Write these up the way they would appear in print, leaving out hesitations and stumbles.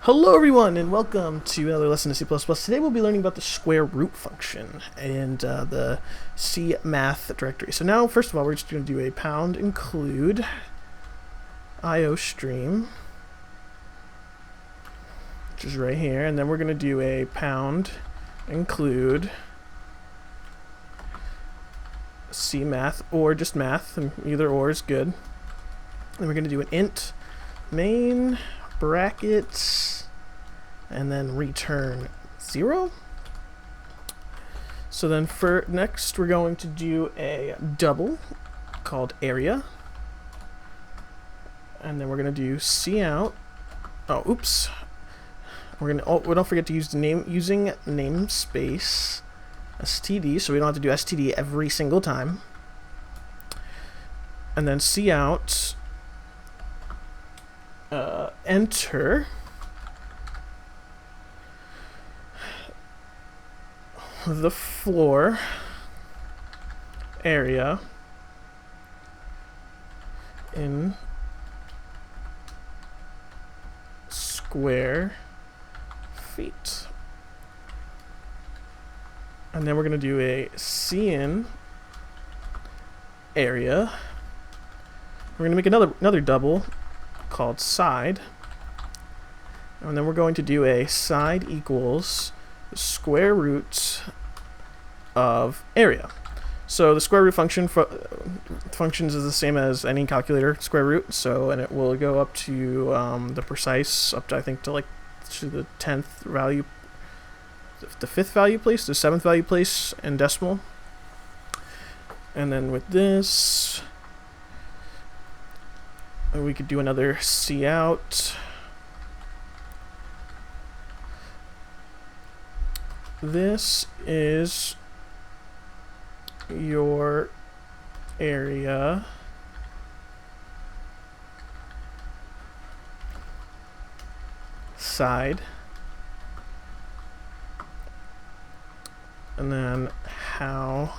Hello everyone and welcome to another lesson of C++. Today we'll be learning about the square root function and the C math directory. So now first of all we're just going to do a pound include iostream, which is right here, and then we're going to do a pound include C math or just math, and either or is good. Then we're going to do an int main brackets and then return 0. So then for next we're going to do a double called area, and then we're going to do cout. Oh, oops. We're going to don't forget to use the using namespace std, so we don't have to do std every single time. And then cout enter the floor area in square feet. And then we're going to do a leaen area. We're going to make another double called side, and then we're going to do a side equals the square root of area. So the square root function functions is the same as any calculator square root, so and it will go up to the precise, up to I think to the 10th value, the 5th value place, the 7th value place in decimal. And then with this we could do another cout. This is your area side, and then how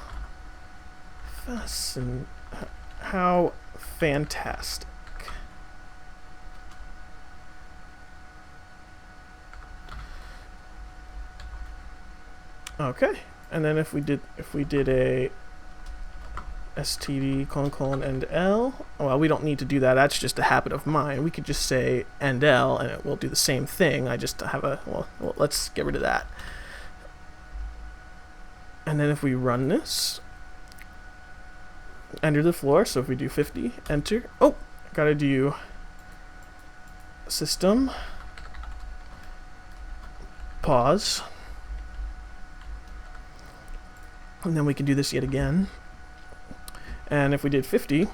fantastic. Okay, and then if we did a std : end l, well, we don't need to do that. That's just a habit of mine. We could just say end l, and it will do the same thing. I just have a well. Let's get rid of that. And then if we run this, enter the floor. So if we do 50, enter. Oh, gotta do system pause. And then we can do this yet again. And if we did 50,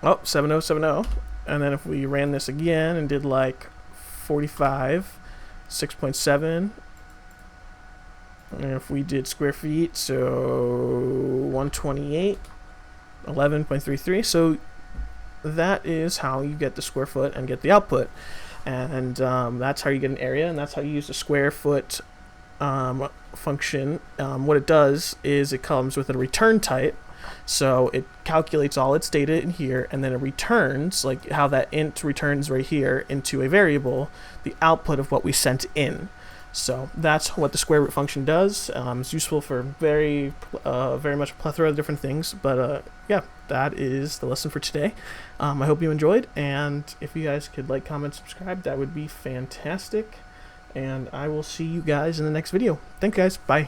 oh, 7070. And then if we ran this again and did like 45, 6.7. And if we did square feet, so 128, 11.33. So that is how you get the square foot and get the output. And that's how you get an area, and that's how you use the square foot function. What it does is it comes with a return type, so it calculates all its data in here, and then it returns, like how that int returns right here, into a variable the output of what we sent in. So that's what the square root function does. It's useful for very much a plethora of different things, but yeah, that is the lesson for today. I hope you enjoyed, and if you guys could like, comment, subscribe, that would be fantastic. And I will see you guys in the next video. Thanks, guys. Bye.